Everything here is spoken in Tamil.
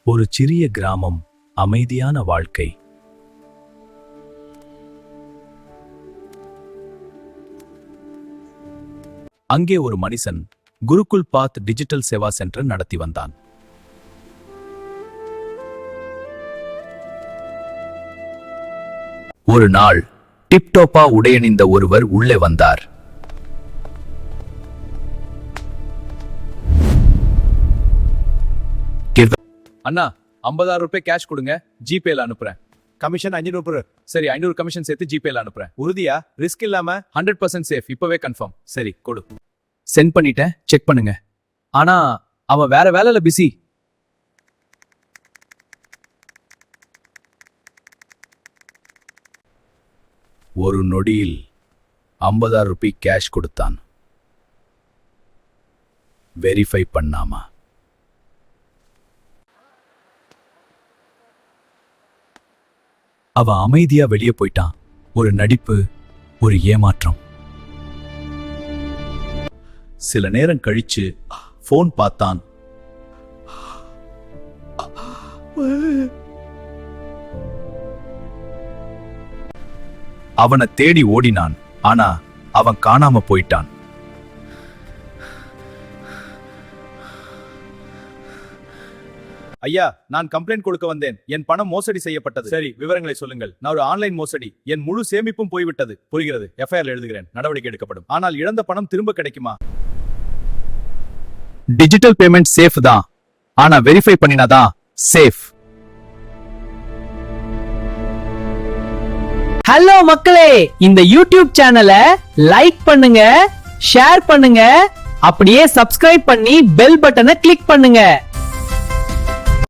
ஒரு சிறிய கிராமம், அமைதியான வாழ்க்கை. அங்கே ஒரு மனிதன் குருகுல் பாத் டிஜிட்டல் சேவா சென்டர் நடத்தி வந்தான். ஒரு நாள் டிப்டாப்பா உடையணிந்த ஒருவர் உள்ளே வந்தார். அண்ணா, 50,000 ரூபாய் கேஷ் கொடுங்க, ஜிபேல அனுப்புறேன். கமிஷன் 500. சரி, 500 கமிஷன் சேர்த்து ஜிபேல அனுப்புறேன். உறுதியா? ரிஸ்க் இல்லாம? 100% சேஃப், இப்பவே கன்ஃபார்ம். சரி கொடு. சென்ட் பண்ணிட்டேன், செக் பண்ணுங்க. ஆனா அவன் வேற வேலையில பிஸி. ஒரு நொடியில் 50,000 ரூபாய் கேஷ் கொடுத்தான். வெரிஃபை பண்ணாமா? அவ அமைதியா வெளியே போயிட்டான். ஒரு நடிப்பு, ஒரு ஏமாற்றம். சில நேரம் கழிச்சு போன் பார்த்தான். அவனை தேடி ஓடினான். ஆனா அவன் காணாம போயிட்டான். ஐயா, நான் கம்ப்ளைண்ட் கொடுக்க வந்தேன். என் பணம் மோசடி செய்யப்பட்டது. சரி, விவரங்களை சொல்லுங்கள். நான் ஒரு ஆன்லைன் மோசடி. என் முழு சேமிப்பும் போய்விட்டது. புரிகிறது. எஃப்ஐஆர் எழுதுகிறேன். நடவடிக்கை எடுக்கப்படும். ஆனால் இழந்த பணம் திரும்ப கிடைக்குமா? டிஜிட்டல் பேமெண்ட் சேஃப் தான், ஆனா வெரிஃபை பண்ணினாதான் சேஃப். ஹலோ மக்களே, இந்த யூடியூப் சேனலை லைக் பண்ணுங்க, ஷேர் பண்ணுங்க, அப்படியே சப்ஸ்கிரைப் பண்ணி பெல் பட்டனை கிளிக் பண்ணுங்க.